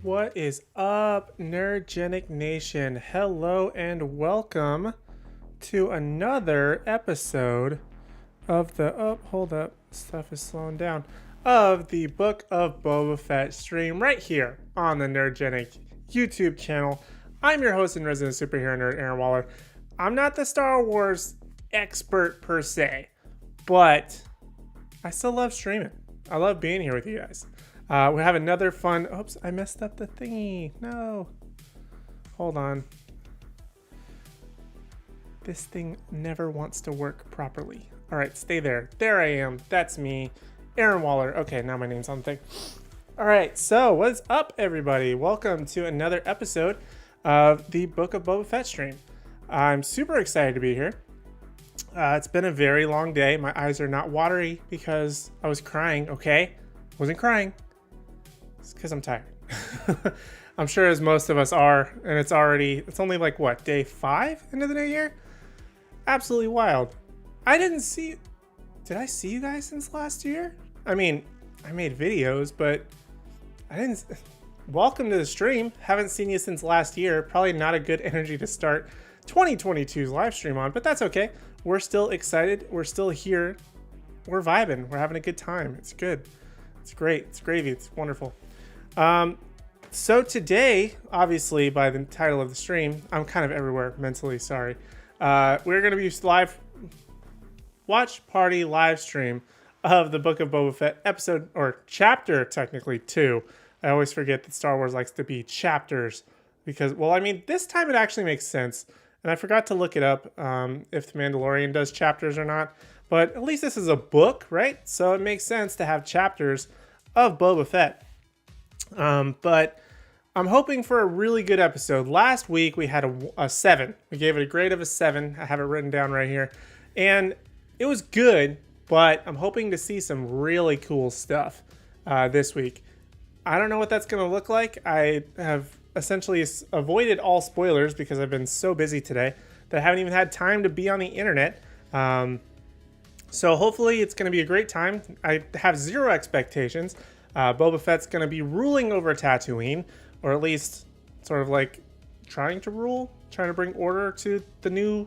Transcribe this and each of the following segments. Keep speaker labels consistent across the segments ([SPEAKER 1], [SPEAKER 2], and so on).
[SPEAKER 1] What is up, Nerdgenic Nation? Hello and welcome to another episode of the... Oh, hold up. Stuff is slowing down. Of the Book of Boba Fett stream right here on the Nerdgenic YouTube channel. I'm your host and resident superhero nerd, Aaron Waller. I'm not the Star Wars expert per se, but I still love streaming. I love being here with you guys. We have another fun... Oops, I messed up the thingy. No. Hold on. This thing never wants to work properly. All right, stay there. There I am. That's me. Aaron Waller. Okay, now my name's on the thing. All right, so what's up, everybody? Welcome to another episode of the Book of Boba Fett stream. I'm super excited to be here. It's been a very long day. My eyes are not watery because I was crying, okay? Wasn't crying. It's because I'm tired. I'm sure as most of us are, and it's only like, what, day 5 into the new year? Absolutely wild. Did I see you guys since last year? I mean, I made videos, but I didn't... Welcome to the stream. Haven't seen you since last year. Probably not a good energy to start 2022's live stream on, but that's okay. We're still excited. We're still here. We're vibing. We're having a good time. It's good. It's great. It's gravy. It's wonderful. So today, obviously, by the title of the stream, I'm kind of everywhere mentally. Sorry. We're going to be live watch party live stream of the Book of Boba Fett episode or chapter, technically 2. I always forget that Star Wars likes to be chapters because, well, I mean, this time it actually makes sense. And I forgot to look it up if the Mandalorian does chapters or not. But at least this is a book, right? So it makes sense to have chapters of Boba Fett. But I'm hoping for a really good episode. Last week we had a 7. We gave it a grade of a 7. I have it written down right here. And it was good, but I'm hoping to see some really cool stuff this week. I don't know what that's going to look like. I have essentially avoided all spoilers because I've been so busy today that I haven't even had time to be on the internet. So hopefully it's going to be a great time. I have zero expectations. Boba Fett's going to be ruling over Tatooine, or at least sort of like trying to bring order to the new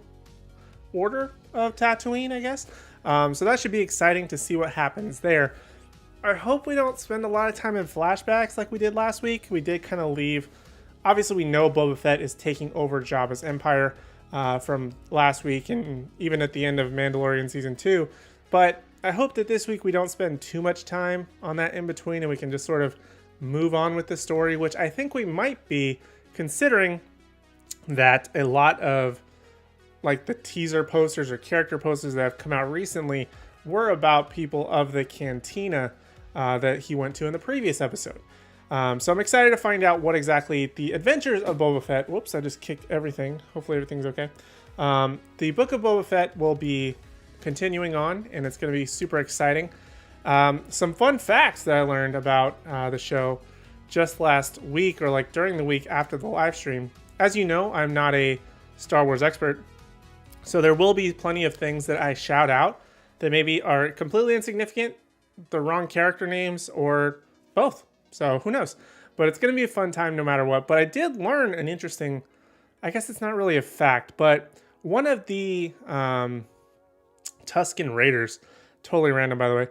[SPEAKER 1] order of Tatooine, I guess. So that should be exciting to see what happens there. I hope we don't spend a lot of time in flashbacks like we did last week. We did kind of leave. Obviously, we know Boba Fett is taking over Jabba's empire from last week and even at the end of Mandalorian Season 2. But I hope that this week we don't spend too much time on that in between and we can just sort of move on with the story, which I think we might be, considering that a lot of like the teaser posters or character posters that have come out recently were about people of the cantina that he went to in the previous episode. So I'm excited to find out what exactly the adventures of Boba Fett... Whoops, I just kicked everything. Hopefully everything's okay. The Book of Boba Fett will be continuing on, and it's going to be super exciting. Some fun facts that I learned about the show just last week, or like during the week after the live stream. As you know, I'm not a Star Wars expert, so there will be plenty of things that I shout out that maybe are completely insignificant, the wrong character names, or both. So who knows? But it's going to be a fun time no matter what. But I did learn an interesting, I guess it's not really a fact, but one of the Tusken Raiders, totally random by the way,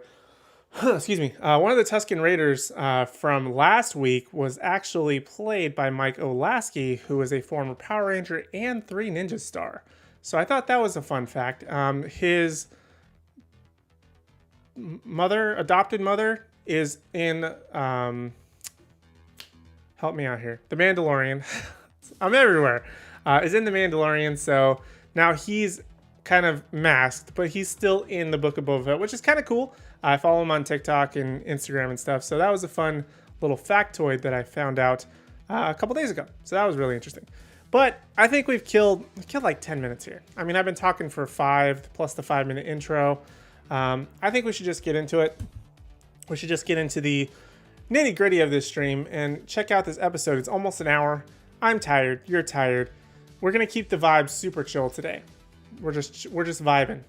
[SPEAKER 1] excuse me, one of the Tusken Raiders from last week was actually played by Mike Olasky, who is a former Power Ranger and 3 Ninja Star. So I thought that was a fun fact. His adopted mother is in, help me out here, The Mandalorian. I'm everywhere. Is in The Mandalorian, so now he's kind of masked, but he's still in the Book of Boba Fett, which is kind of cool. I follow him on TikTok and Instagram and stuff, so that was a fun little factoid that I found out a couple days ago. So that was really interesting. But I think we've killed like 10 minutes here. I mean, I've been talking for 5 plus the 5-minute intro. I think we should just get into it. We should just get into the nitty gritty of this stream and check out this episode. It's almost an hour. I'm tired. You're tired. We're going to keep the vibes super chill today. We're just vibing.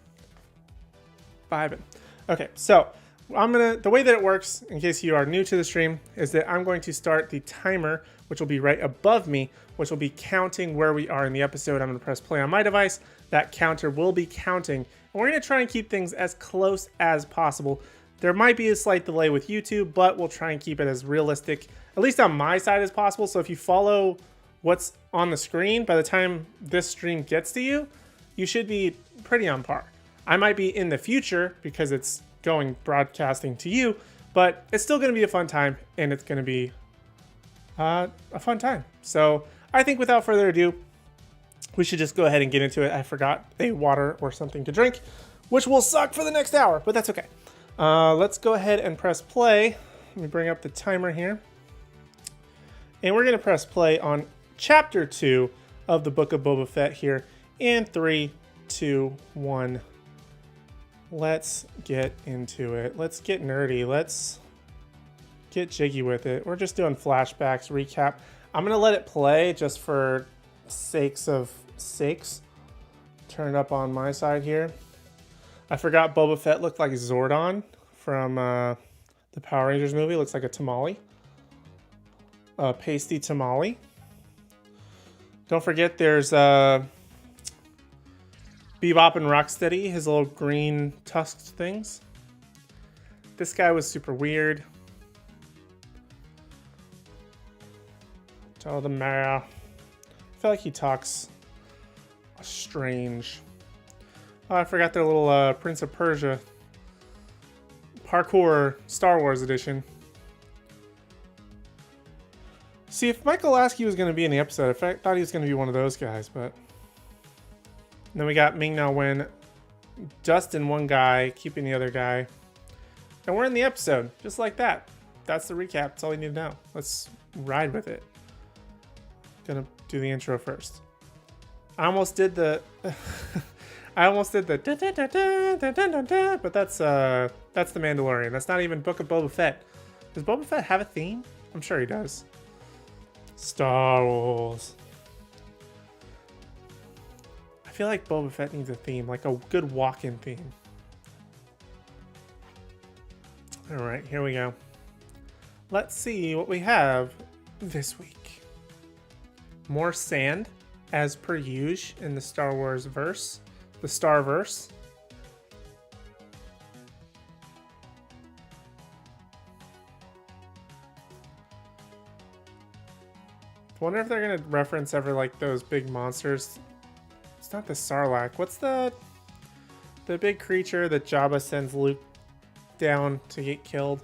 [SPEAKER 1] Okay, so The way that it works, in case you are new to the stream, is that I'm going to start the timer, which will be right above me, which will be counting where we are in the episode. I'm going to press play on my device. That counter will be counting. And we're going to try and keep things as close as possible. There might be a slight delay with YouTube, but we'll try and keep it as realistic, at least on my side, as possible. So if you follow what's on the screen, by the time this stream gets to you, you should be pretty on par. I might be in the future because it's going broadcasting to you, but it's still going to be a fun time, and it's going to be a fun time. So I think without further ado, we should just go ahead and get into it. I forgot a water or something to drink, which will suck for the next hour, but that's okay. Let's go ahead and press play. Let me bring up the timer here. And we're going to press play on Chapter 2 of the Book of Boba Fett here in 3, 2, 1. Let's get into it. Let's get nerdy. Let's get jiggy with it. We're just doing flashbacks, recap. I'm going to let it play just for sakes of sakes. Turn it up on my side here. I forgot Boba Fett looked like Zordon from the Power Rangers movie. Looks like a tamale. A pasty tamale. Don't forget there's Bebop and Rocksteady, his little green tusked things. This guy was super weird. Tell the mayor. I feel like he talks strange. Oh, I forgot their little Prince of Persia parkour Star Wars edition. See, if Michael Lasky was going to be in the episode, I thought he was going to be one of those guys, but... And then we got Ming-Na Wen, Dustin one guy, keeping the other guy. And we're in the episode, just like that. That's the recap. That's all you need to know. Let's ride with it. Gonna do the intro first. I almost did the... I almost did the... But that's the Mandalorian. That's not even Book of Boba Fett. Does Boba Fett have a theme? I'm sure he does. Star Wars. I feel like Boba Fett needs a theme, like a good walk-in theme. Alright, here we go. Let's see what we have this week. More sand, as per usual in the Star Wars verse. The Starverse. I wonder if they're going to reference ever, like, those big monsters. It's not the Sarlacc. What's the big creature that Jabba sends Luke down to get killed?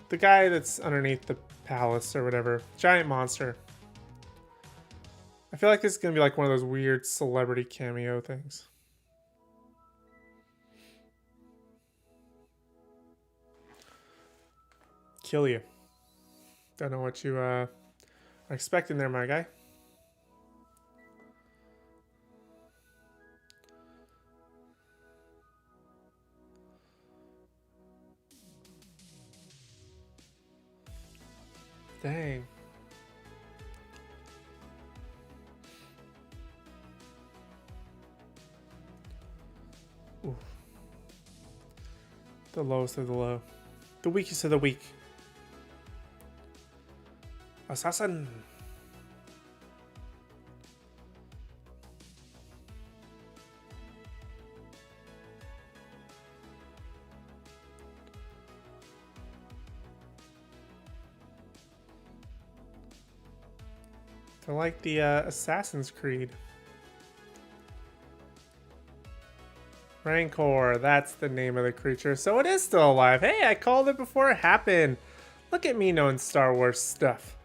[SPEAKER 1] The guy that's underneath the palace or whatever. Giant monster. I feel like this is going to be like one of those weird celebrity cameo things. Kill you. Don't know what you are expecting there, my guy. Dang. Oof. The lowest of the low. The weakest of the weak. Assassin. I like the Assassin's Creed. Rancor, that's the name of the creature. So it is still alive. Hey, I called it before it happened. Look at me knowing Star Wars stuff.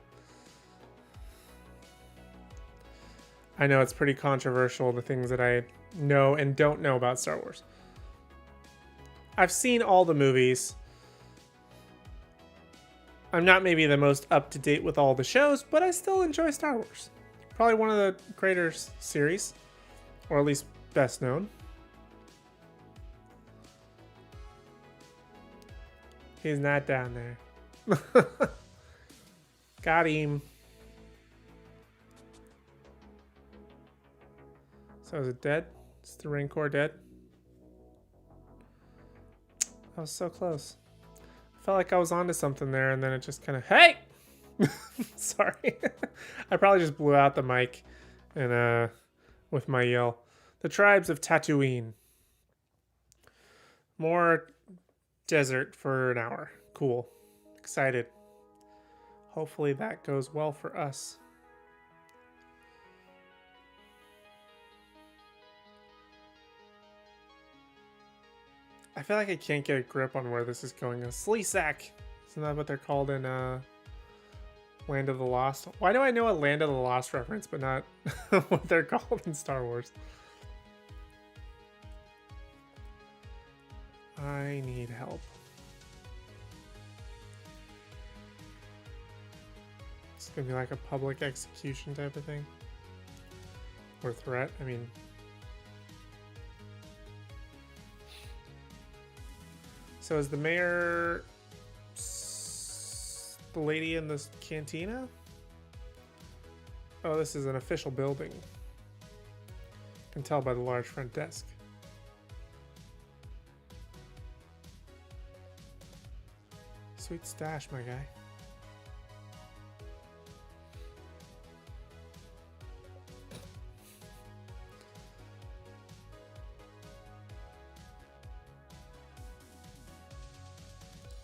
[SPEAKER 1] I know it's pretty controversial, the things that I know and don't know about Star Wars. I've seen all the movies. I'm not maybe the most up-to-date with all the shows, but I still enjoy Star Wars. Probably one of the greater series, or at least best known. He's not down there. Got him. So is it dead? Is the Rancor dead? I was so close. I felt like I was onto something there, and then it just kind of, hey! Sorry. I probably just blew out the mic and with my yell. The tribes of Tatooine. More desert for an hour. Cool. Excited. Hopefully that goes well for us. I feel like I can't get a grip on where this is going. A Sleesack. Isn't that what they're called in Land of the Lost? Why do I know a Land of the Lost reference, but not what they're called in Star Wars? I need help. It's gonna be like a public execution type of thing. Or threat, I mean. So is the mayor the lady in the cantina? Oh, this is an official building. Can tell by the large front desk. Sweet stash, my guy.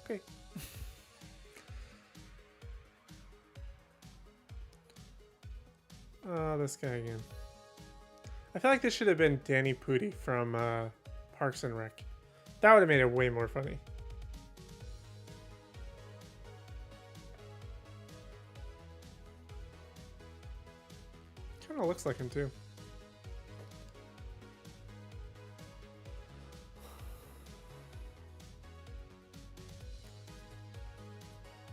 [SPEAKER 1] Okay. Oh, this guy again. I feel like this should have been Danny Pudi from Parks and Rec. That would have made it way more funny. Kind of looks like him too.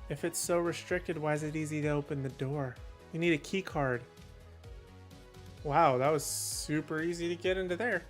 [SPEAKER 1] If it's so restricted, why is it easy to open the door? You need a key card. Wow, that was super easy to get into there.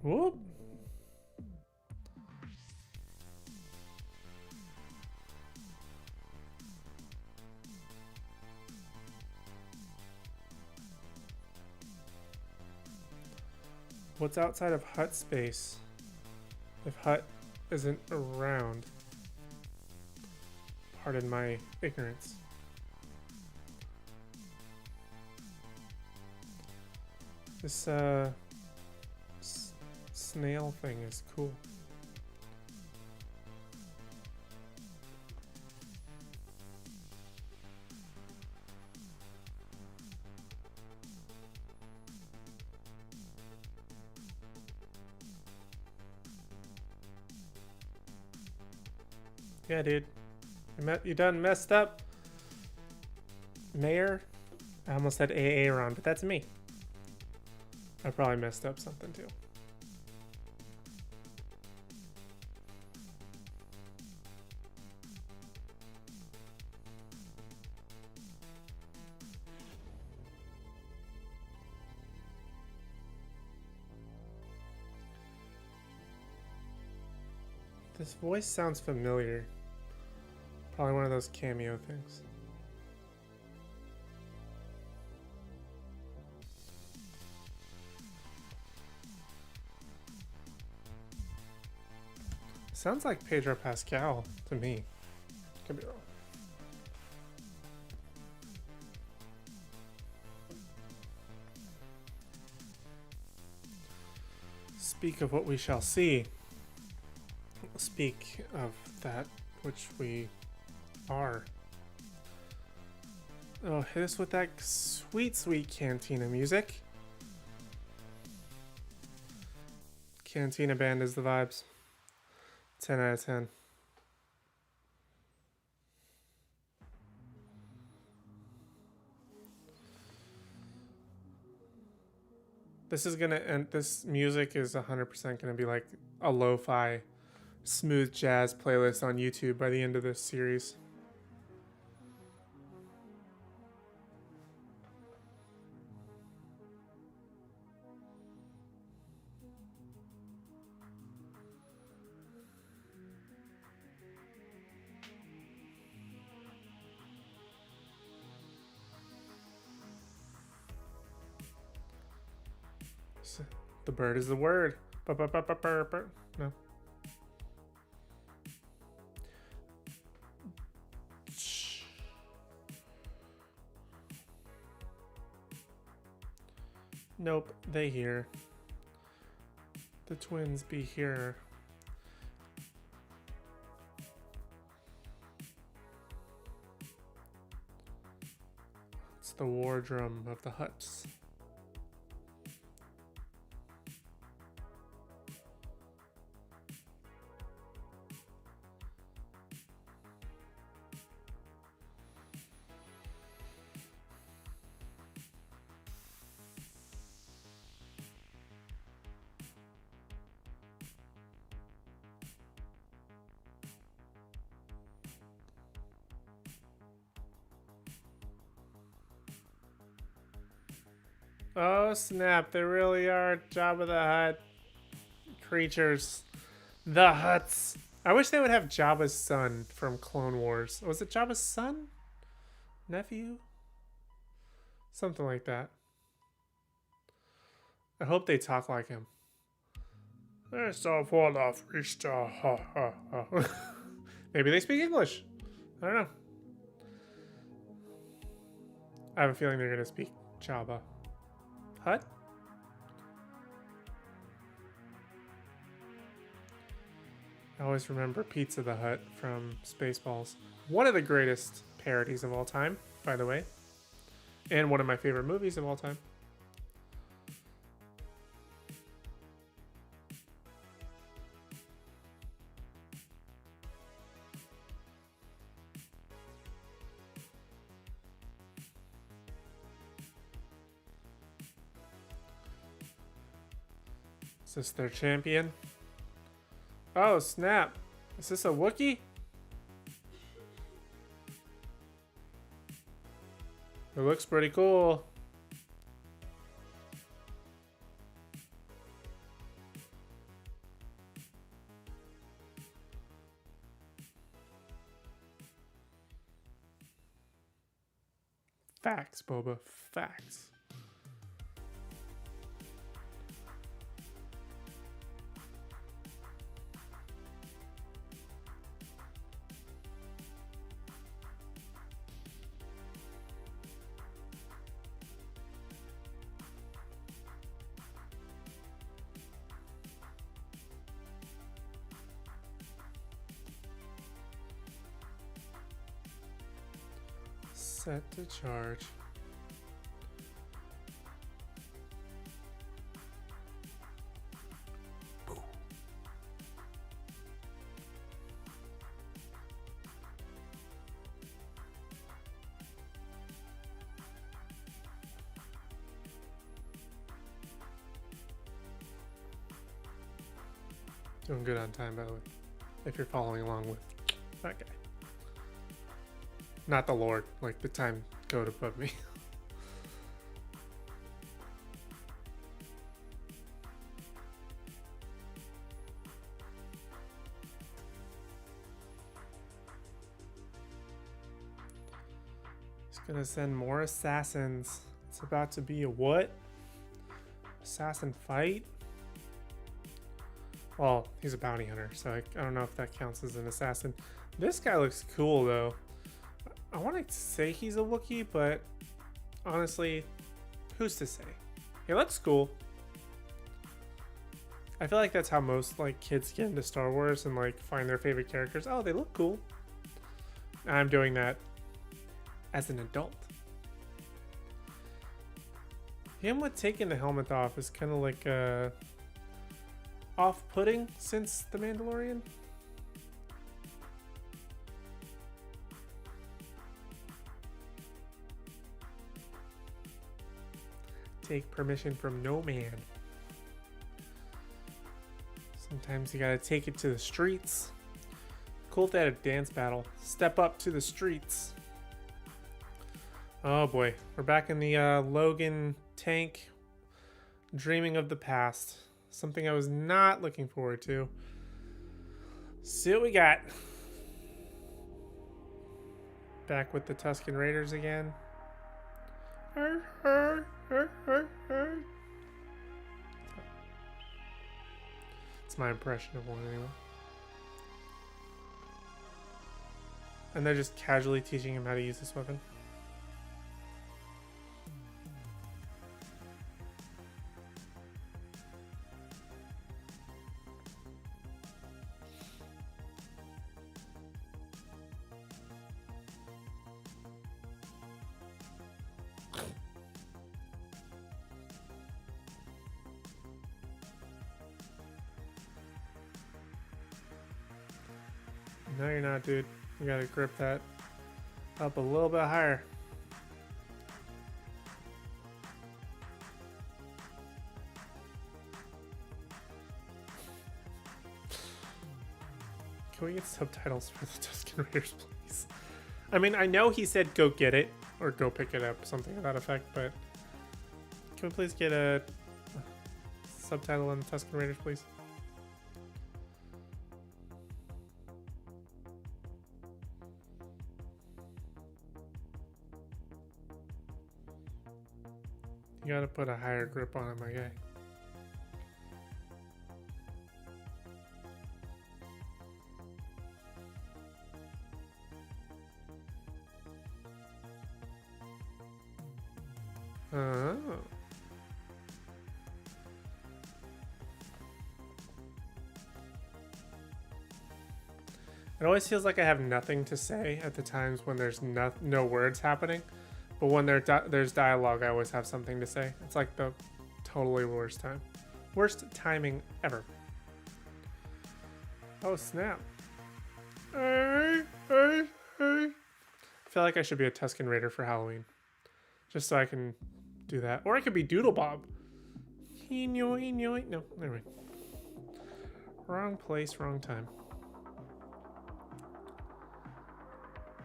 [SPEAKER 1] Whoop. What's outside of hut space? If hut isn't around. Pardon my ignorance. This snail thing is cool. Yeah, dude. You done messed up. Mayor? I almost said AA Ron, but that's me. I probably messed up something too. This voice sounds familiar. Probably one of those cameo things. Sounds like Pedro Pascal to me. Could be wrong. Speak of what we shall see. Speak of that which we are. Oh, hit us with that sweet, sweet Cantina music. Cantina band is the vibes. 10 out of 10. This is gonna end. This music is 100% gonna be like a lo-fi smooth jazz playlist on YouTube by the end of this series. The bird is the word. No. Nope, they here. The twins be here. It's the war drum of the Hutts. Oh snap, they really are Jabba the Hutt creatures. The Hutts. I wish they would have Jabba's son from Clone Wars. Was it Jabba's son? Nephew? Something like that. I hope they talk like him. Maybe they speak English. I don't know. I have a feeling they're going to speak Jabba. Hutt? I always remember Pizza the Hutt from Spaceballs. One of the greatest parodies of all time, by the way. And one of my favorite movies of all time. Is this their champion? Oh, snap. Is this a Wookiee? It looks pretty cool. Facts, Boba. Facts. Set to charge. Doing good on time, by the way, if you're following along with that guy. Not the Lord, like the time code above me. He's gonna send more assassins. It's about to be a what? Assassin fight? Well, he's a bounty hunter, so I don't know if that counts as an assassin. This guy looks cool, though. I want to say he's a Wookiee, but honestly, who's to say? He looks cool. I feel like that's how most like kids get into Star Wars and like find their favorite characters. Oh, they look cool. I'm doing that as an adult. Him with taking the helmet off is kind of like off-putting since The Mandalorian. Take permission from no man. Sometimes you gotta take it to the streets. Cool if they had a dance battle. Step up to the streets. Oh boy, we're back in the Logan tank. Dreaming of the past. Something I was not looking forward to. See what we got. Back with the Tusken Raiders again. It's my impression of one anyway. And they're just casually teaching him how to use this weapon. No, you're not, dude. You gotta grip that up a little bit higher. Can we get subtitles for the Tusken Raiders, please? I mean, I know he said go get it, or go pick it up, something to that effect, but can we please get a subtitle on the Tusken Raiders, please? You gotta put a higher grip on it, my guy. Oh. It always feels like I have nothing to say at the times when there's no words happening. But when there's dialogue, I always have something to say. It's like the totally worst time. Worst timing ever. Oh, snap. I feel like I should be a Tusken Raider for Halloween. Just so I can do that. Or I could be Doodle Bob. No, never mind. Wrong place, wrong time.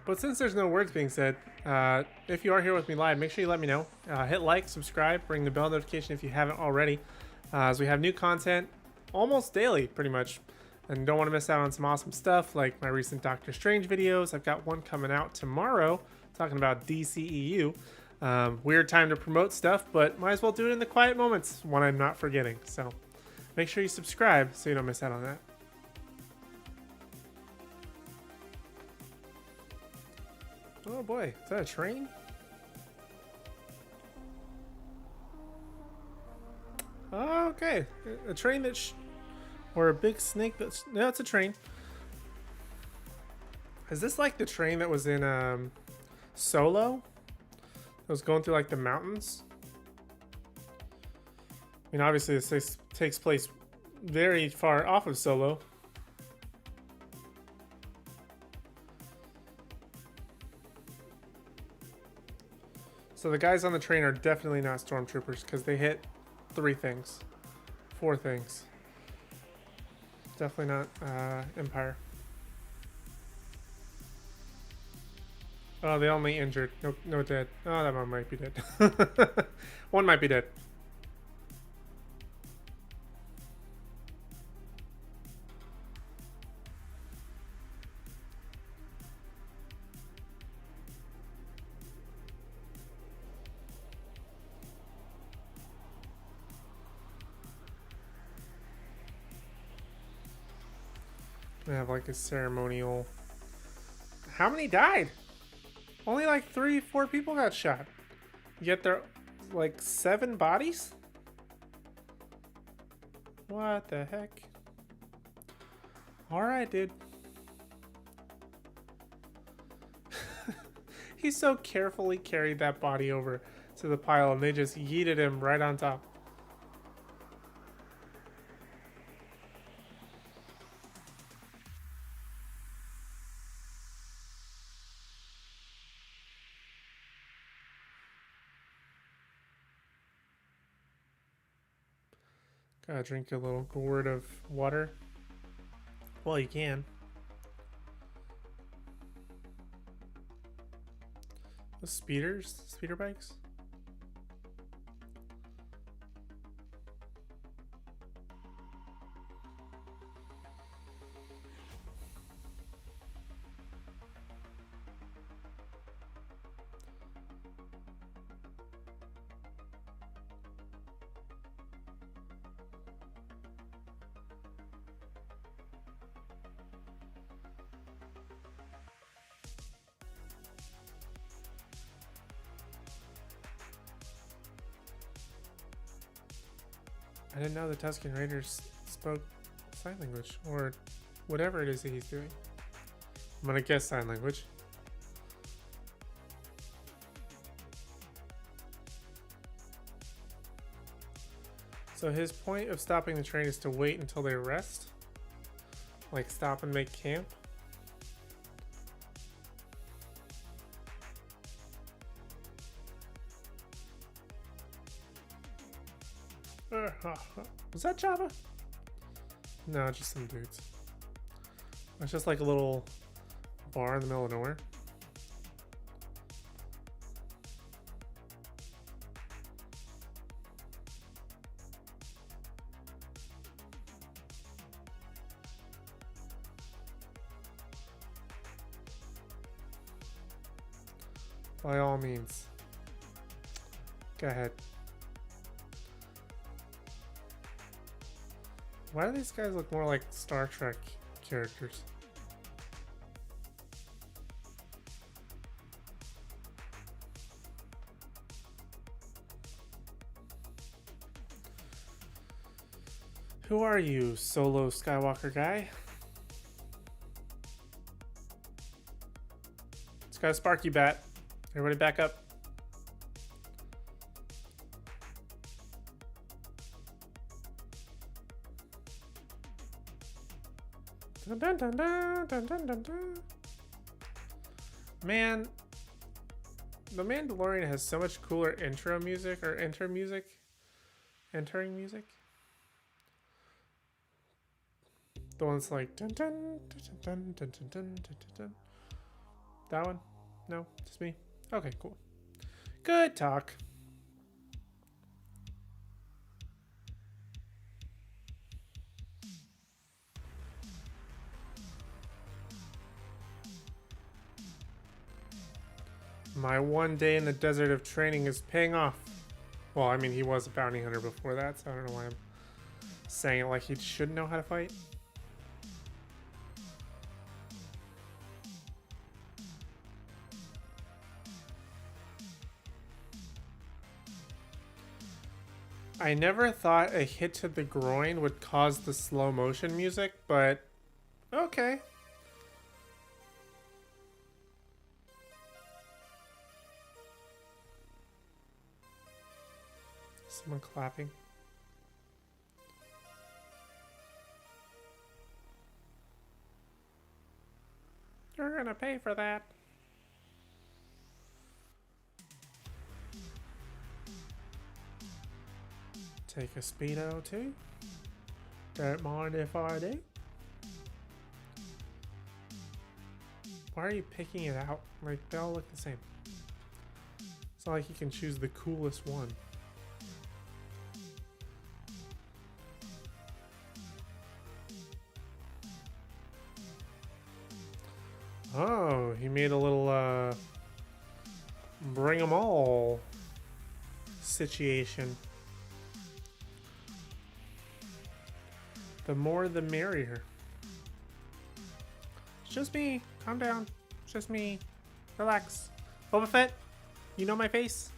[SPEAKER 1] But since there's no words being said, if you are here with me live, make sure you let me know. Hit like, subscribe, ring the bell notification if you haven't already, as we have new content almost daily, pretty much. And don't want to miss out on some awesome stuff like my recent Doctor Strange videos. I've got one coming out tomorrow talking about DCEU. Weird time to promote stuff, but might as well do it in the quiet moments when I'm not forgetting. So make sure you subscribe so you don't miss out on that. Oh boy, is that a train? Oh, okay, a train or a big snake that's... No, it's a train. Is this like the train that was in Solo? That was going through like the mountains? I mean, obviously this takes place very far off of Solo. So the guys on the train are definitely not stormtroopers because they hit 4 things. Definitely not Empire. Oh, they only injured. No dead. Oh, that one might be dead. One might be dead. They have like a ceremonial. How many died? Only like 3-4 people got shot. Yet there like 7 bodies? What the heck? Alright, dude. He so carefully carried that body over to the pile and they just yeeted him right on top. Gotta drink a little gourd of water. Well, you can. The speeder bikes? I didn't know the Tusken Raiders spoke sign language, or whatever it is that he's doing. I'm gonna guess sign language. So his point of stopping the train is to wait until they rest? Like stop and make camp? Was that Java? No, just some dudes. It's just like a little bar in the middle of nowhere. By all means. Go ahead. Why do these guys look more like Star Trek characters? Who are you, Solo Skywalker guy? It's got a Sparky bat. Everybody back up. Dun, dun, dun, dun, dun, dun, dun, dun. Man, The Mandalorian has so much cooler intro music, or entering music. The one's like dun dun dun dun dun dun dun dun dun. That one? No, just me. Okay, cool. Good talk. My one day in the desert of training is paying off. Well, I mean, he was a bounty hunter before that, so I don't know why I'm saying it like he should know how to fight. I never thought a hit to the groin would cause the slow motion music, but okay. Someone clapping. You're gonna pay for that. Take a speedo too. Don't mind if I do. Why are you picking it out? Like, they all look the same. It's not like you can choose the coolest one. Oh, he made a little bring 'em all situation. The more the merrier. It's just me. Calm down. It's just me. Relax. Boba Fett, you know my face?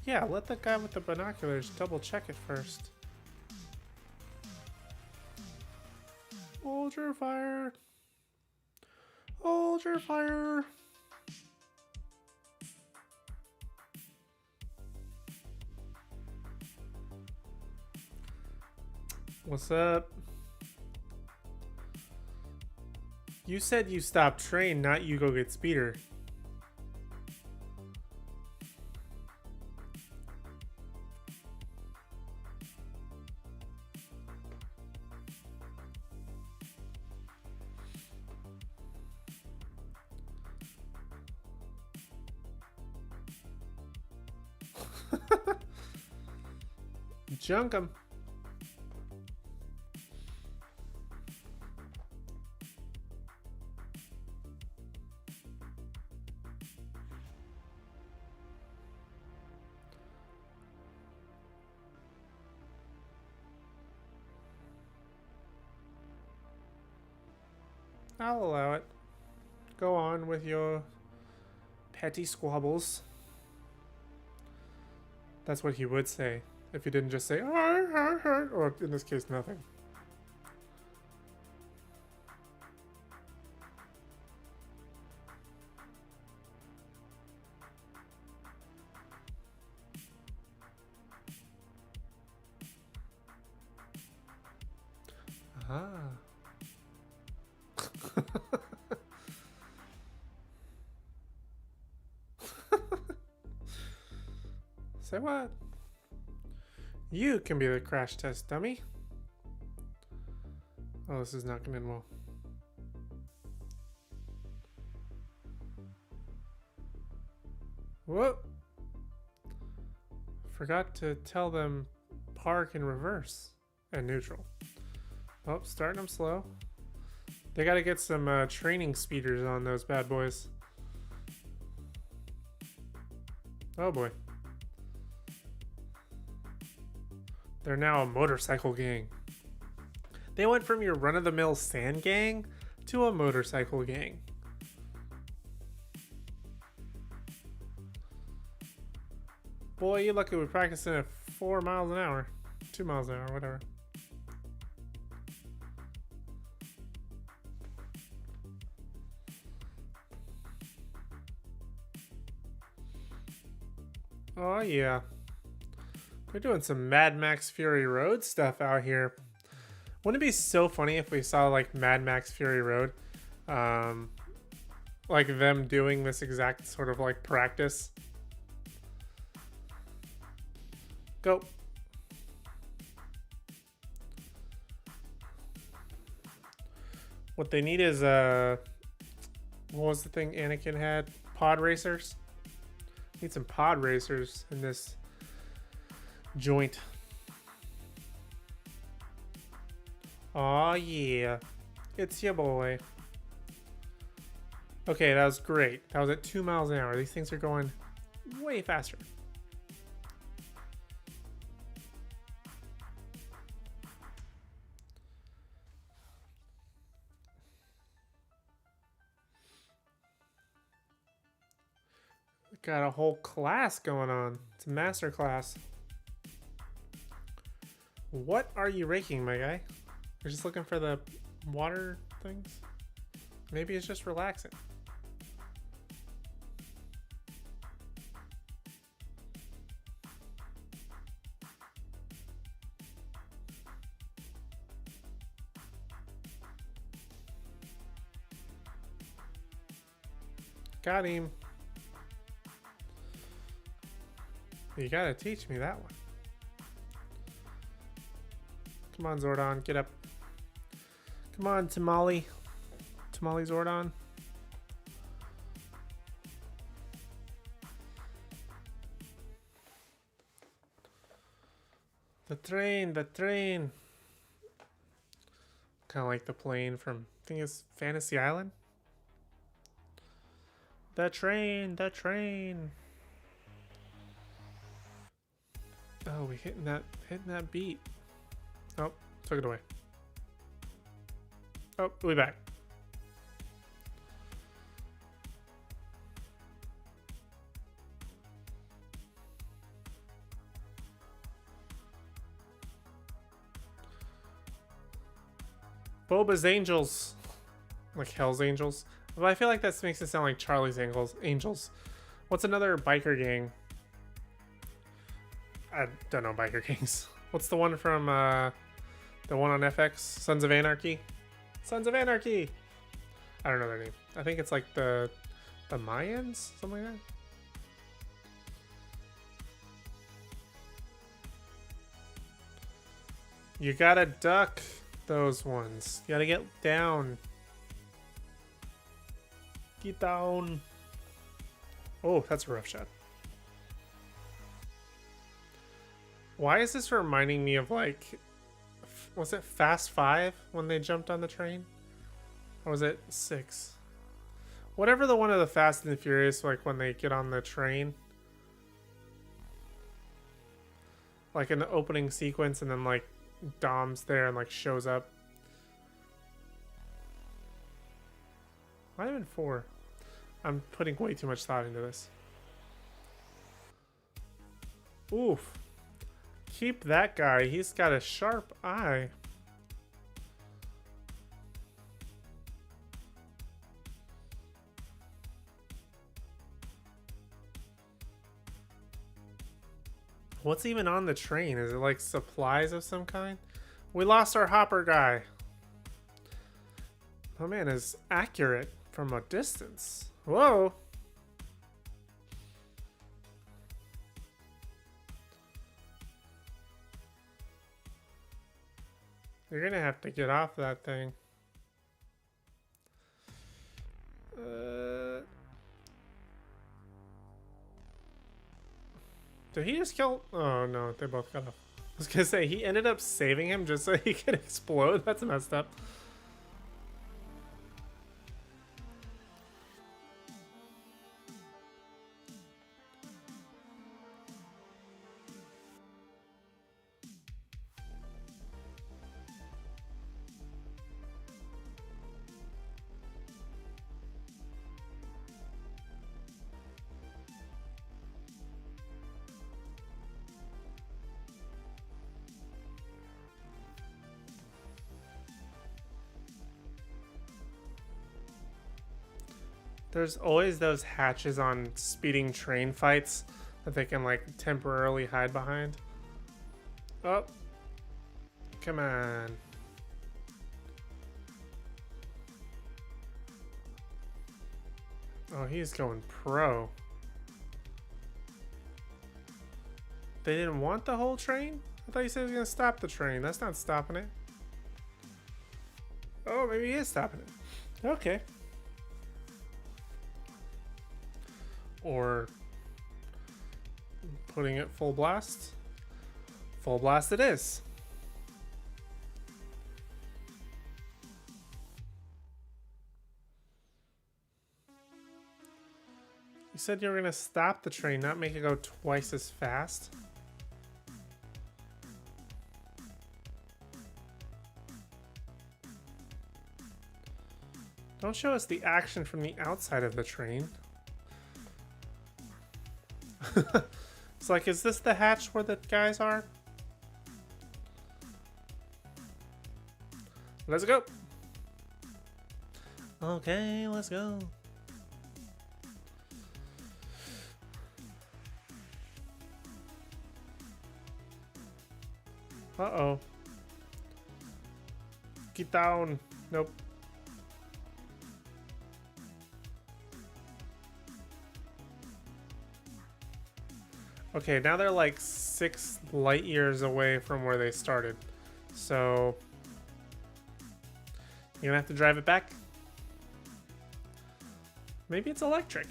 [SPEAKER 1] Yeah, let the guy with the binoculars double check it first. Hold your fire. Hold your fire. What's up? You said you stopped train, not you go get speeder. Junk 'em. I'll allow it. Go on with your petty squabbles. That's what he would say if he didn't just say, "Arr, arr, arr," or in this case, nothing. Ah. Say what? You can be the crash test dummy. Oh, this is not going to end well. Whoa! Forgot to tell them park in reverse and neutral. Oh, starting them slow. They got to get some training speeders on those bad boys. Oh boy. They're now a motorcycle gang. They went from your run-of-the-mill sand gang to a motorcycle gang. Boy, you're lucky we're practicing at 4 miles an hour. 2 miles an hour, whatever. Oh yeah. They're doing some Mad Max Fury Road stuff out here. Wouldn't it be so funny if we saw like Mad Max Fury Road? Like them doing this exact sort of like practice. Go. What they need is what was the thing Anakin had? Pod racers. Need some pod racers in this joint. Aw, yeah. It's your boy. Okay, that was great. That was at 2 miles an hour. These things are going way faster. Got a whole class going on. It's a master class. What are you raking, my guy? You're just looking for the water things? Maybe it's just relaxing. Got him. You gotta teach me that one. Come on, Zordon, get up. Come on, Tamale. Tamale Zordon. The train, the train. Kind of like the plane from, I think it's Fantasy Island. The train, the train. Oh, we hitting that beat. Oh, took it away. Oh, we'll be back. Boba's Angels. Like Hell's Angels. But I feel like that makes it sound like Charlie's Angels. What's another biker gang? I don't know biker gangs. What's the one from the one on FX? Sons of Anarchy? Sons of Anarchy! I don't know their name. I think it's like the Mayans? Something like that? You gotta duck those ones. You gotta get down. Get down. Oh, that's a rough shot. Why is this reminding me of, like, was it Fast 5 when they jumped on the train? Or was it 6? Whatever the one of the Fast and the Furious, like when they get on the train. Like in the opening sequence, and then like Dom's there and like shows up. Might have been 4. I'm putting way too much thought into this. Oof. Keep that guy. He's got a sharp eye. What's even on the train? Is it like supplies of some kind? We lost our hopper guy. Oh man, is accurate from a distance. Whoa. You're gonna have to get off that thing. Did he just kill? Oh no, they both got off. I was gonna say, he ended up saving him just so he could explode. That's messed up. There's always those hatches on speeding train fights that they can like temporarily hide behind. Oh, come on. Oh, he's going pro. They didn't want the whole train? I thought you said he was gonna stop the train. That's not stopping it. Oh, maybe he is stopping it. Okay. Or putting it full blast. Full blast it is. You said you were going to stop the train, not make it go twice as fast. Don't show us the action from the outside of the train. It's like, is this the hatch where the guys are? Let's go. Okay, let's go. Uh-oh. Get down. Nope. Okay, now they're like 6 light years away from where they started. So you're gonna have to drive it back. Maybe it's electric.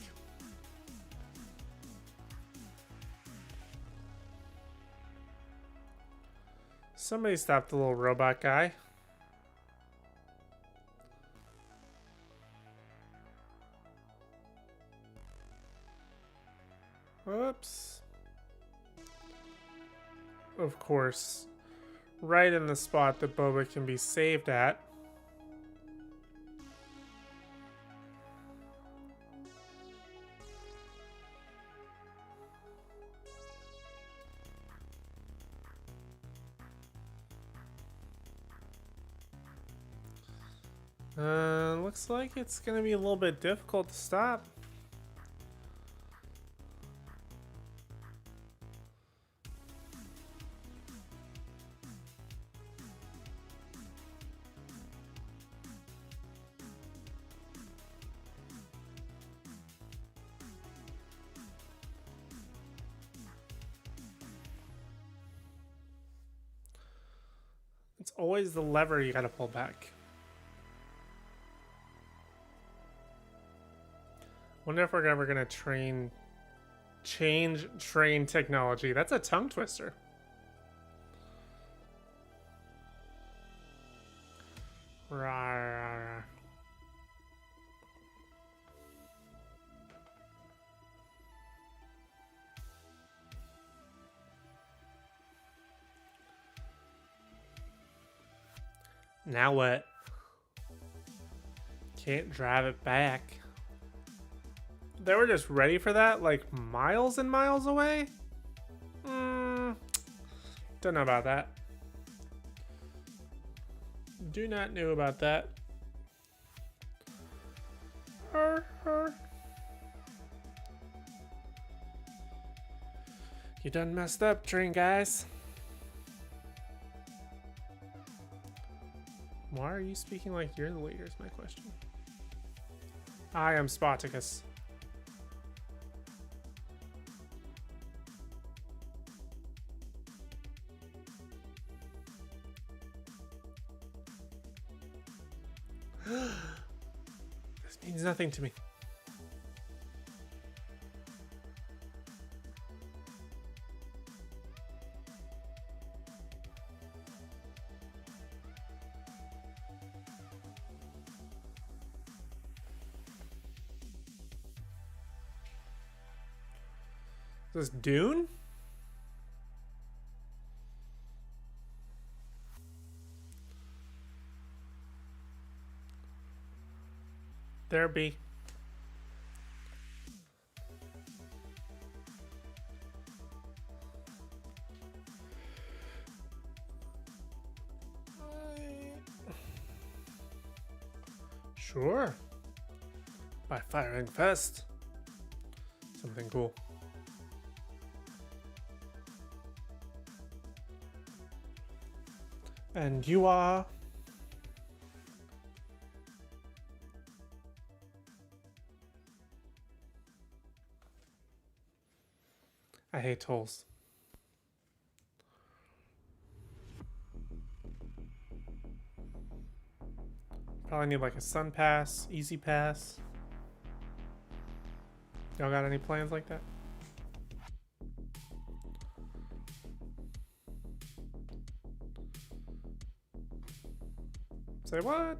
[SPEAKER 1] Somebody stop the little robot guy. Whoops. Of course, right in the spot that Boba can be saved at. Looks like it's gonna be a little bit difficult to stop. It's always the lever you gotta pull back. Wonder if we're ever gonna change train technology. That's a tongue twister. Now what? Can't drive it back. They were just ready for that, like miles and miles away? Don't know about that. Do not know about that. You done messed up, train guys. Why are you speaking like you're the leader is my question. I am Spartacus. This means nothing to me. Is this Dune? There be. Sure. By firing first. Something cool. And you are... I hate tolls. Probably need like a sun pass, easy pass. Y'all got any plans like that? Say what?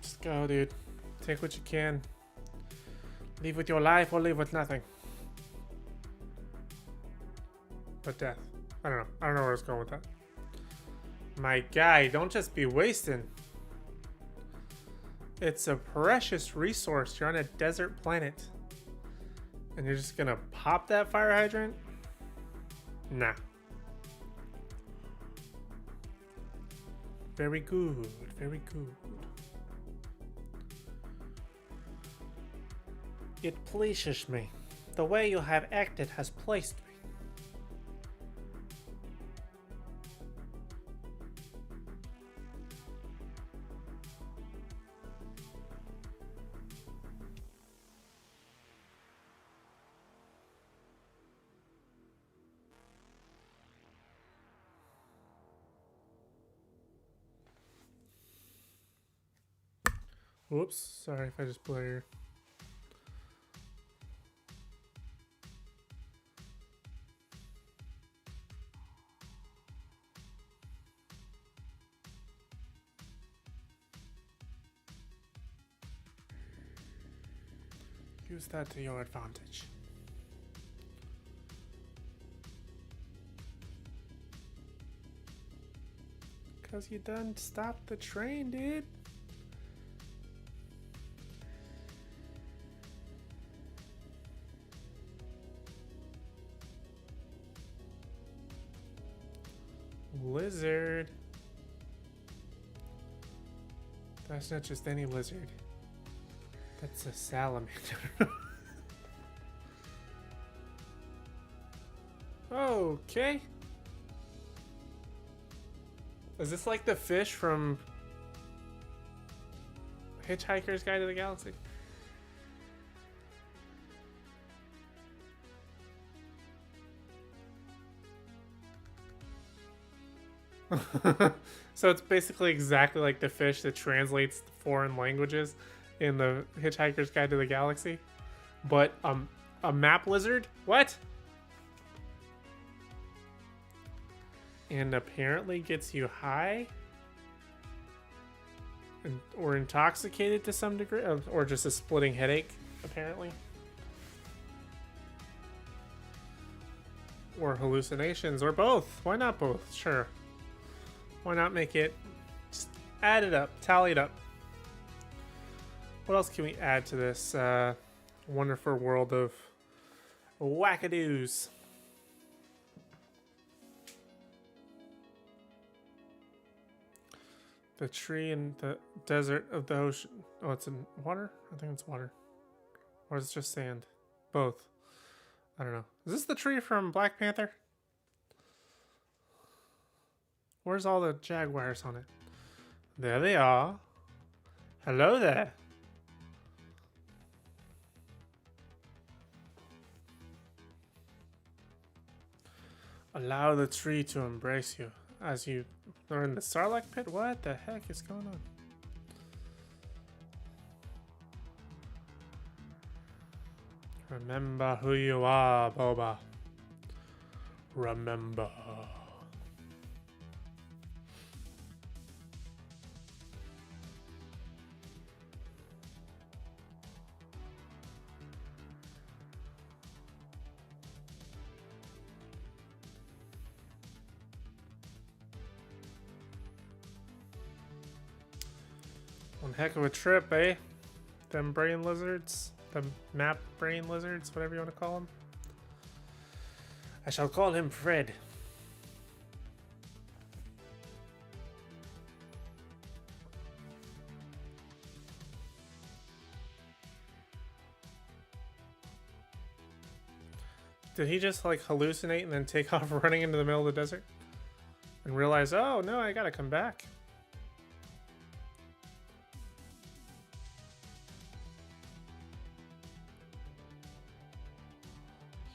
[SPEAKER 1] Just go, dude. Take what you can. Leave with your life or leave with nothing. But death. I don't know. I don't know where it's going with that. My guy, don't just be wasting. It's a precious resource. You're on a desert planet. And you're just gonna pop that fire hydrant? Nah. Very good. Very good. It pleases me. The way you have acted has pleased me. Whoops, sorry if I just blurred. Use that to your advantage. Cause you done stopped the train, dude. Lizard. That's not just any lizard. That's a salamander. Okay. Is this like the fish from Hitchhiker's Guide to the Galaxy? So it's basically exactly like the fish that translates foreign languages in the Hitchhiker's Guide to the Galaxy. But a map lizard? What? And apparently gets you high? Or intoxicated to some degree? Or just a splitting headache, apparently. Or hallucinations, or both. Why not both? Sure. Why not make it? Just add it up, tally it up. What else can we add to this wonderful world of wackadoos? The tree in the desert of the ocean. Oh, it's in water? I think it's water. Or is it just sand? Both. I don't know. Is this the tree from Black Panther? Where's all the jaguars on it? There they are. Hello there. Allow the tree to embrace you as you are in the Sarlacc pit. What the heck is going on? Remember who you are, Boba. Remember. One heck of a trip, eh? Them brain lizards. The map brain lizards, whatever you want to call them. I shall call him Fred. Did he just like hallucinate and then take off running into the middle of the desert? And realize, oh no, I gotta come back.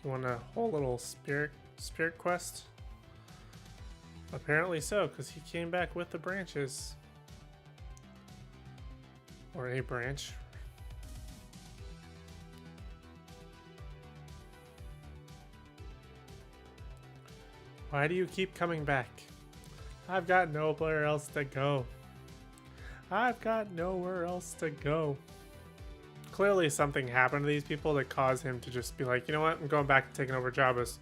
[SPEAKER 1] You want a whole little spirit quest? Apparently so, because he came back with the branches. Or a branch. Why do you keep coming back? I've got nowhere else to go. I've got nowhere else to go. Clearly something happened to these people that caused him to just be like, you know what, I'm going back and taking over Jabba's.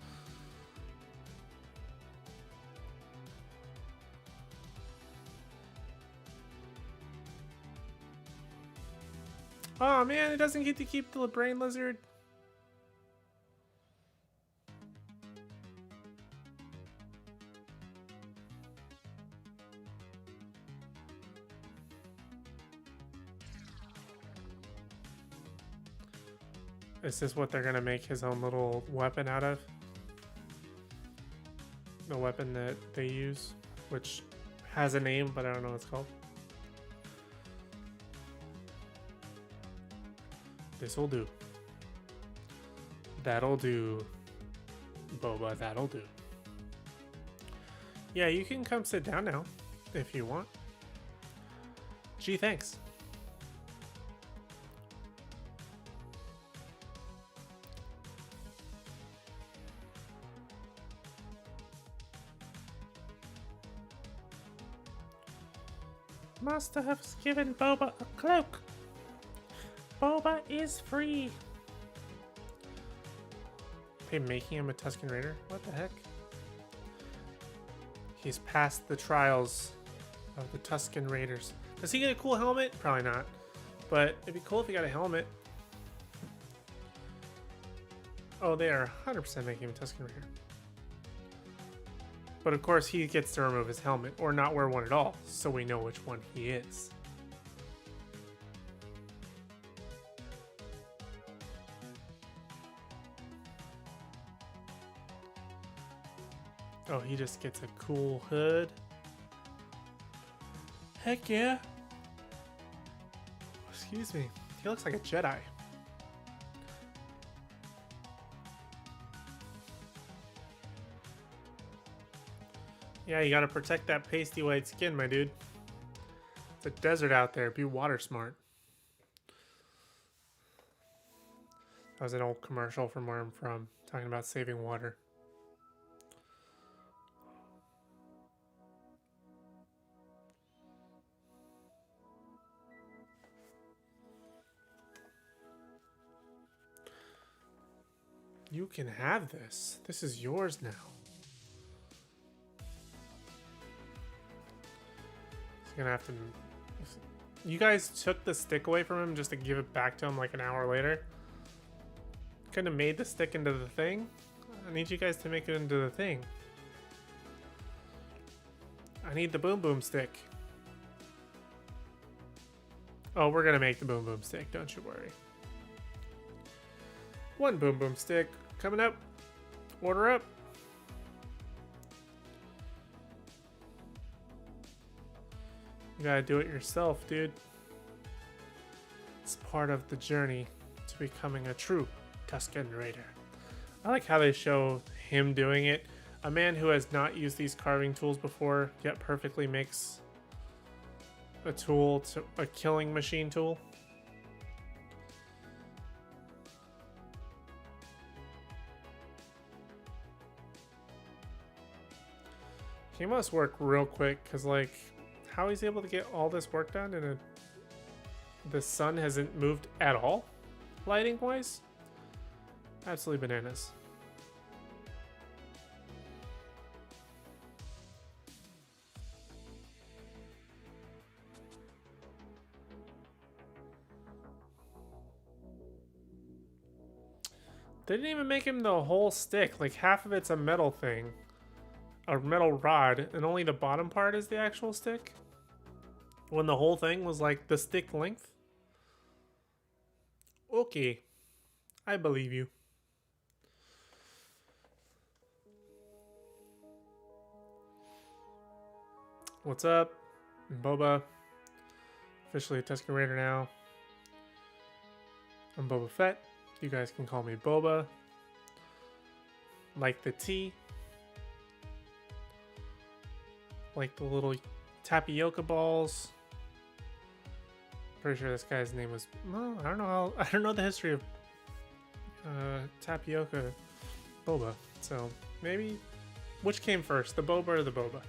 [SPEAKER 1] Oh man, it doesn't get to keep the brain lizard. Is this what they're gonna make his own little weapon out of? The weapon that they use, which has a name, but I don't know what it's called. This'll do. That'll do. Boba, that'll do. Yeah, you can come sit down now, if you want. Gee, thanks. Master has given Boba a cloak. Boba is free. They making him a Tusken Raider? What the heck? He's passed the trials of the Tusken Raiders. Does he get a cool helmet? Probably not. But it'd be cool if he got a helmet. Oh, they are 100% making him a Tusken Raider. But of course he gets to remove his helmet, or not wear one at all, so we know which one he is. Oh, he just gets a cool hood. Heck yeah. Excuse me. He looks like a Jedi. Yeah, you gotta protect that pasty white skin, my dude. It's a desert out there. Be water smart. That was an old commercial from where I'm from, talking about saving water. You can have this. This is yours now. He's gonna have to... You guys took the stick away from him just to give it back to him like an hour later. Couldn't have made the stick into the thing. I need you guys to make it into the thing. I need the boom boom stick. Oh, we're gonna make the boom boom stick, don't you worry. One boom boom stick coming up. Order up. You gotta do it yourself, dude. It's part of the journey to becoming a true Tusken Raider. I like how they show him doing it. A man who has not used these carving tools before, yet perfectly makes a tool to a killing machine tool. He must work real quick, because like how he's able to get all this work done and the sun hasn't moved at all lighting wise. Absolutely bananas. They didn't even make him the whole stick. Like half of it's a metal thing. A metal rod, and only the bottom part is the actual stick. When the whole thing was like the stick length. Okay. I believe you. What's up? I'm Boba. Officially a Tusken Raider now. I'm Boba Fett. You guys can call me Boba. Like the tea. Like the little tapioca balls. Pretty sure this guy's name was... Well, I don't know. I don't know the history of tapioca boba. So maybe... Which came first? The boba or the boba?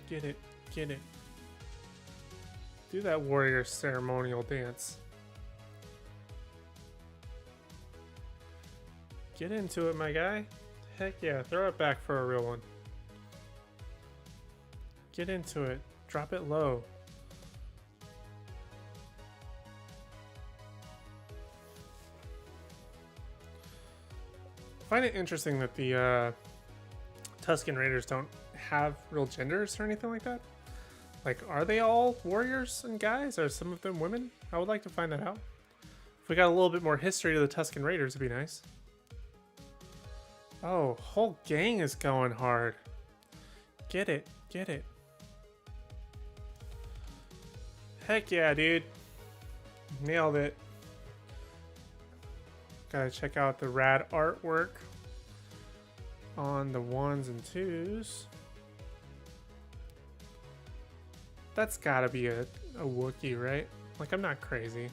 [SPEAKER 1] Get it. Get it. Do that warrior ceremonial dance. Get into it, my guy. Heck yeah, throw it back for a real one. Get into it. Drop it low. I find it interesting that the Tusken Raiders don't have real genders or anything like that. Like, are they all warriors and guys? Or some of them women? I would like to find that out. If we got a little bit more history to the Tusken Raiders, it'd be nice. Oh, whole gang is going hard. Get it. Get it. Heck yeah, dude. Nailed it. Gotta check out the rad artwork on the 1s and 2s. That's gotta be a Wookiee, right? Like, I'm not crazy.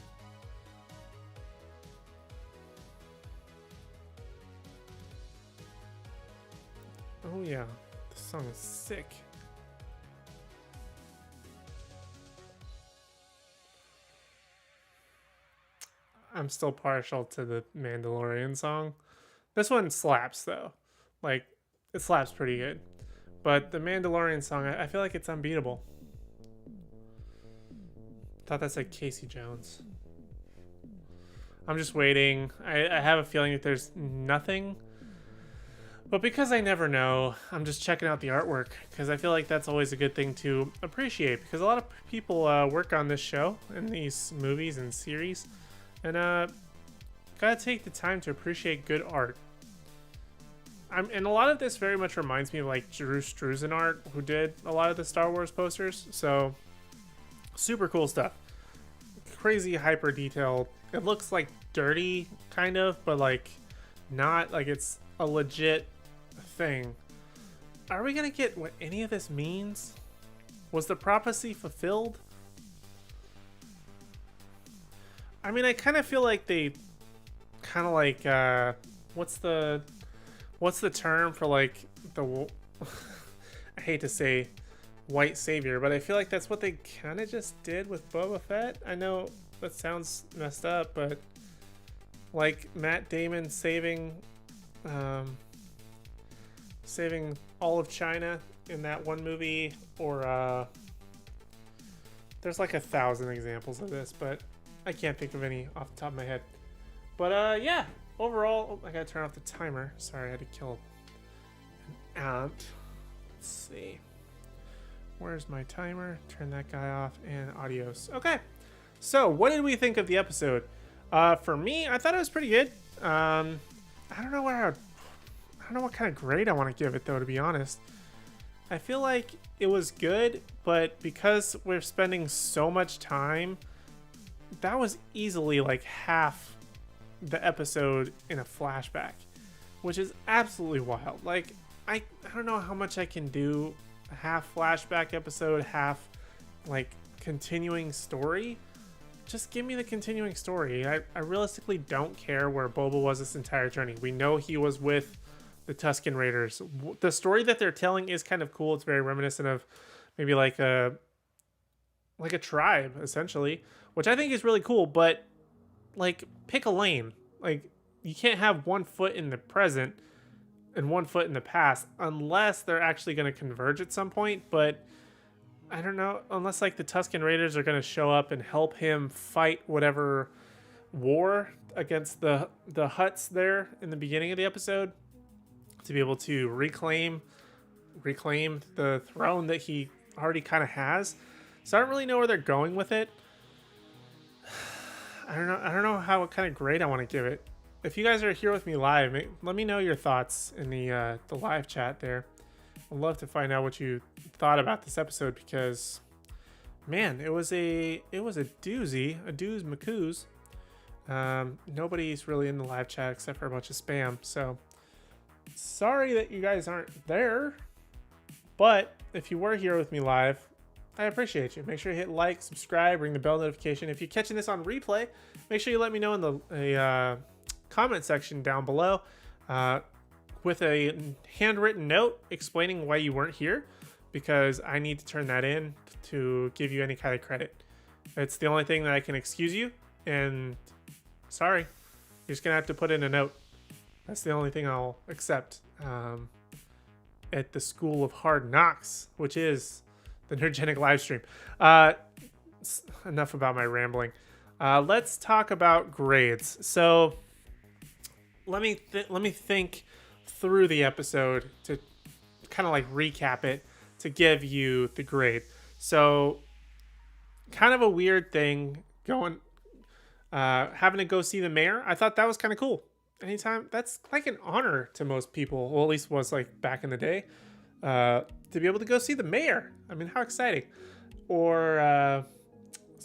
[SPEAKER 1] Oh yeah, this song is sick. I'm still partial to the Mandalorian song. This one slaps though. Like, it slaps pretty good. But the Mandalorian song, I feel like it's unbeatable. Thought that said Casey Jones. I'm just waiting. I have a feeling that there's nothing. But because I never know, I'm just checking out the artwork. Because I feel like that's always a good thing to appreciate. Because a lot of people work on this show and these movies and series. And gotta take the time to appreciate good art. And a lot of this very much reminds me of like Drew Struzan art, who did a lot of the Star Wars posters. So, super cool stuff. crazy hyper detailed. It looks like dirty kind of, but like not like it's a legit thing. Are we gonna get what any of this means? Was the prophecy fulfilled? I mean, I kind of feel like they kind of like what's the term for like the I hate to say white savior, but I feel like that's what they kind of just did with Boba Fett. I know that sounds messed up, but like Matt Damon saving all of China in that one movie, or there's like 1,000 examples of this, but I can't think of any off the top of my head. But yeah, overall, I gotta turn off the timer. Sorry, I had to kill an ant. Let's see. Where's my timer? Turn that guy off, and adios. Okay, so what did we think of the episode? For me, I thought it was pretty good. I don't know what kind of grade I want to give it, though, to be honest. I feel like it was good, but because we're spending so much time, that was easily like half the episode in a flashback, which is absolutely wild. Like, I don't know how much I can do. Half flashback episode, half like continuing story. Just give me the continuing story. I realistically don't care where Boba was this entire journey. We know he was with the Tusken Raiders. The story that they're telling is kind of cool. It's very reminiscent of maybe like a tribe, essentially, which I think is really cool. But like, pick a lane. Like, you can't have 1 foot in the present and 1 foot in the past unless they're actually going to converge at some point. But I don't know, unless like the Tusken Raiders are going to show up and help him fight whatever war against the Hutts there in the beginning of the episode, to be able to reclaim the throne that he already kind of has. So I don't really know where they're going with it. I don't know what kind of grade I want to give it. If you guys are here with me live, let me know your thoughts in the live chat there. I'd love to find out what you thought about this episode, because, man, it was a doozy, a doos macoos. Nobody's really in the live chat except for a bunch of spam. So sorry that you guys aren't there, but if you were here with me live, I appreciate you. Make sure you hit like, subscribe, ring the bell notification. If you're catching this on replay, make sure you let me know in the comment section down below with a handwritten note explaining why you weren't here, because I need to turn that in to give you any kind of credit. It's the only thing that I can excuse you, and sorry, you're just gonna have to put in a note. That's the only thing I'll accept at the School of Hard Knocks, which is the Nerdgenic live stream. Enough about my rambling. Let's talk about grades. So let me think through the episode to kind of like recap it to give you the grade. So kind of a weird thing having to go see the mayor. I thought that was kind of cool. Anytime, that's like an honor to most people. Well, at least was like back in the day, to be able to go see the mayor. I mean, how exciting. So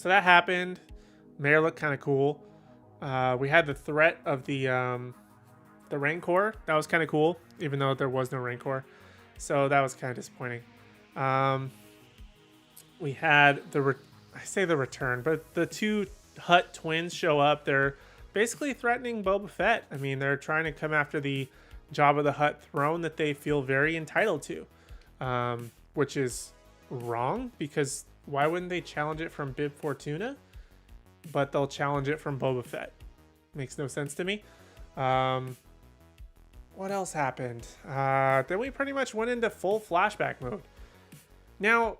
[SPEAKER 1] that happened. Mayor looked kind of cool. We had the threat of the Rancor. That was kind of cool, even though there was no Rancor. So that was kind of disappointing. We had the return, but the two Hutt twins show up. They're basically threatening Boba Fett. I mean, they're trying to come after the Jabba the Hutt throne that they feel very entitled to, which is wrong, because why wouldn't they challenge it from Bib Fortuna? But they'll challenge it from Boba Fett. Makes no sense to me. What else happened? Then we pretty much went into full flashback mode. Now,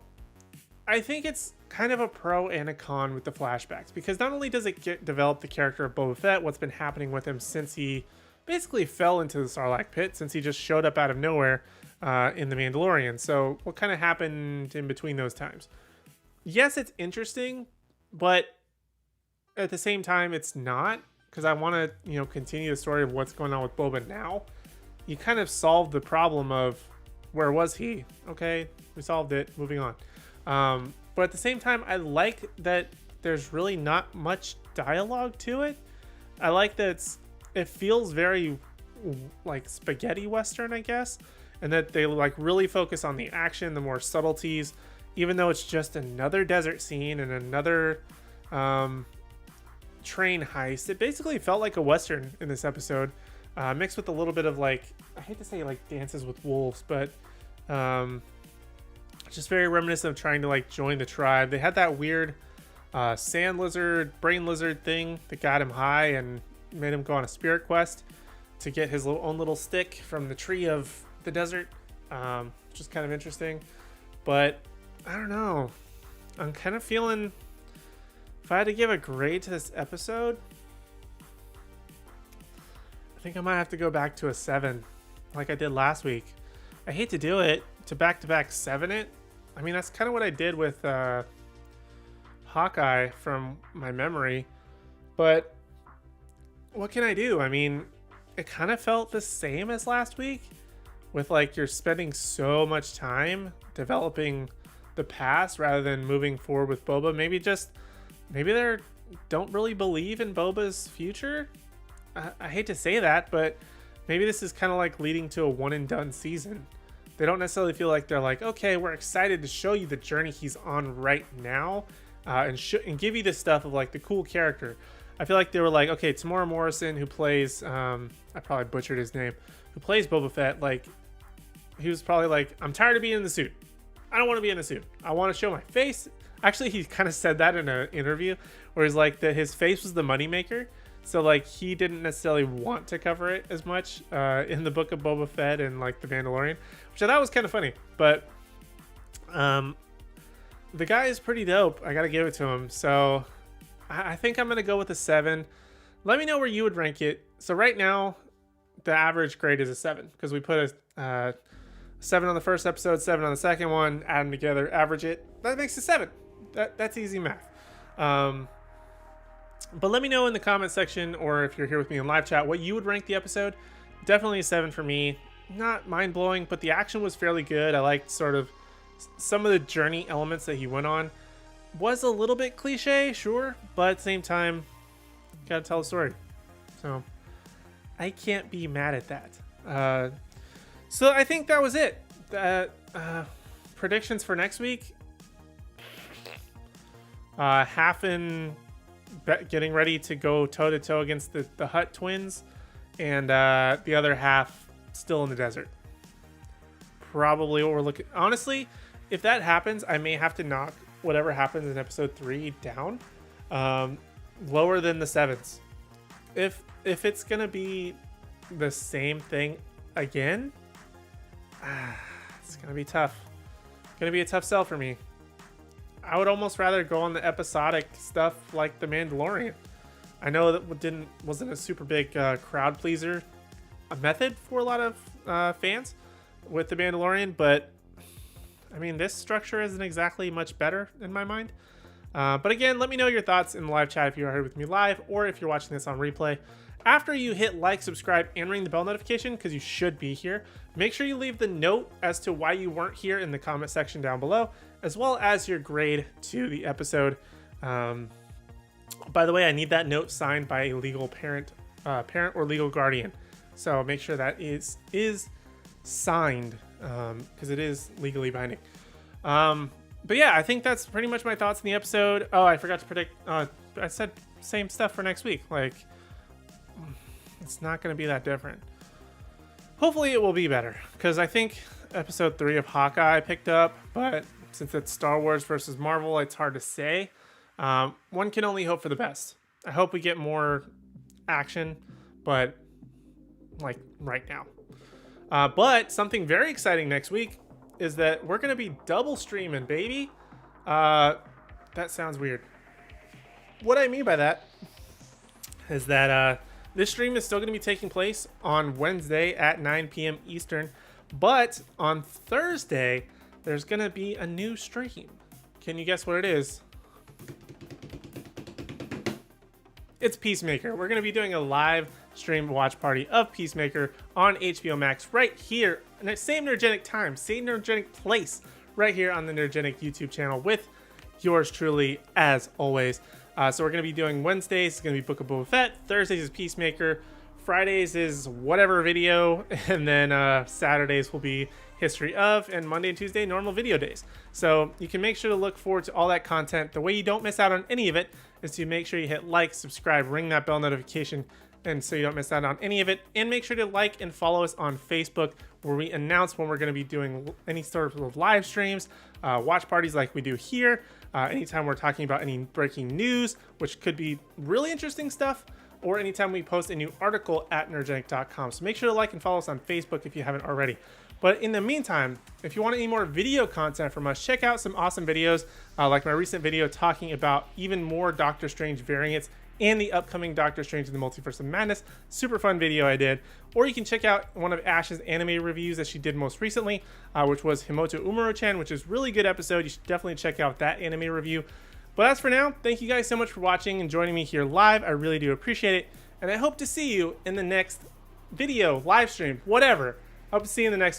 [SPEAKER 1] I think it's kind of a pro and a con with the flashbacks, because not only does it develop the character of Boba Fett, what's been happening with him since he basically fell into the Sarlacc pit, since he just showed up out of nowhere in The Mandalorian. So what kind of happened in between those times? Yes, it's interesting, but at the same time, it's not, because I want to, continue the story of what's going on with Boba now. You kind of solved the problem of where was he? Okay, we solved it. Moving on. But at the same time, I like that there's really not much dialogue to it. I like that it feels very like spaghetti western, I guess, and that they like really focus on the action, the more subtleties, even though it's just another desert scene and another train heist. It basically felt like a western in this episode, mixed with a little bit of like, I hate to say like Dances with Wolves, but just very reminiscent of trying to like join the tribe. They had that weird sand lizard, brain lizard thing that got him high and made him go on a spirit quest to get his own little stick from the tree of the desert, which is kind of interesting. But I don't know, I'm kind of feeling, if I had to give a grade to this episode, I think I might have to go back to a 7 like I did last week. I hate to do it, to back-to-back 7 it. I mean, that's kind of what I did with Hawkeye from my memory, but what can I do? I mean, it kind of felt the same as last week, with like you're spending so much time developing the past rather than moving forward with Boba. Maybe they don't really believe in Boba's future. I hate to say that, but maybe this is kind of like leading to a one and done season. They don't necessarily feel like they're like, okay, we're excited to show you the journey he's on right now, and give you this stuff of like the cool character. I feel like they were like, okay, Temeura Morrison, who plays, I probably butchered his name, who plays Boba Fett, like, he was probably like, I'm tired of being in the suit. I don't want to be in the suit. I want to show my face. Actually, he kind of said that in an interview where he's like that his face was the moneymaker. So like he didn't necessarily want to cover it as much in the Book of Boba Fett and like the Mandalorian, which I thought was kind of funny. But the guy is pretty dope. I got to give it to him. So I think I'm going to go with a 7. Let me know where you would rank it. So right now, the average grade is a 7 because we put a 7 on the first episode, 7 on the second one, add them together, average it. That makes a 7. That's easy math. But let me know in the comment section, or if you're here with me in live chat, what you would rank the episode. Definitely a 7 for me. Not mind-blowing, but the action was fairly good. I liked sort of some of the journey elements that he went on. Was a little bit cliche, sure, but at the same time, gotta tell the story. So I can't be mad at that. So I think that was it. Predictions for next week. Hafen getting ready to go toe-to-toe against the Hutt twins, and the other half still in the desert. Probably what we're looking. Honestly, if that happens, I may have to knock whatever happens in episode 3 down, lower than the 7s. If it's gonna be the same thing again, it's gonna be tough. Gonna be a tough sell for me. I would almost rather go on the episodic stuff like the Mandalorian. I know that wasn't a super big crowd pleaser, a method for a lot of fans with the Mandalorian, but I mean, this structure isn't exactly much better in my mind. But again, let me know your thoughts in the live chat if you are here with me live, or if you're watching this on replay. After you hit like, subscribe, and ring the bell notification, because you should be here, make sure you leave the note as to why you weren't here in the comment section down below, as well as your grade to the episode. By the way, I need that note signed by a legal parent or legal guardian. So make sure that is signed, because it is legally binding. But yeah, I think that's pretty much my thoughts in the episode. Oh, I forgot to predict. I said same stuff for next week. Like, it's not going to be that different. Hopefully it will be better, because I think episode 3 of Hawkeye picked up, but since it's Star Wars versus Marvel, it's hard to say. One can only hope for the best. I hope we get more action, but like right now. But something very exciting next week is that we're going to be double streaming, baby. That sounds weird. What I mean by that is that this stream is still going to be taking place on Wednesday at 9 p.m. Eastern, but on Thursday, there's going to be a new stream. Can you guess what it is? It's Peacemaker. We're going to be doing a live stream watch party of Peacemaker on HBO Max right here. Same Nerdgenic time, same Nerdgenic place, right here on the Nerdgenic YouTube channel with yours truly, as always. So we're going to be doing Wednesdays, it's going to be Book of Boba Fett. Thursdays is Peacemaker. Fridays is whatever video. And then Saturdays will be History of. And Monday and Tuesday, normal video days. So you can make sure to look forward to all that content. The way you don't miss out on any of it is to make sure you hit like, subscribe, ring that bell notification, and so you don't miss out on any of it. And make sure to like and follow us on Facebook, where we announce when we're going to be doing any sort of live streams, watch parties like we do here. Anytime we're talking about any breaking news, which could be really interesting stuff, or anytime we post a new article at nerdgenic.com. So make sure to like and follow us on Facebook if you haven't already. But in the meantime, if you want any more video content from us, check out some awesome videos, like my recent video talking about even more Doctor Strange variants and the upcoming Doctor Strange in the Multiverse of Madness. Super fun video I did. Or you can check out one of Ash's anime reviews that she did most recently, which was Himoto Umuro-chan, which is a really good episode. You should definitely check out that anime review. But as for now, thank you guys so much for watching and joining me here live. I really do appreciate it. And I hope to see you in the next video, live stream, whatever. I hope to see you in the next one.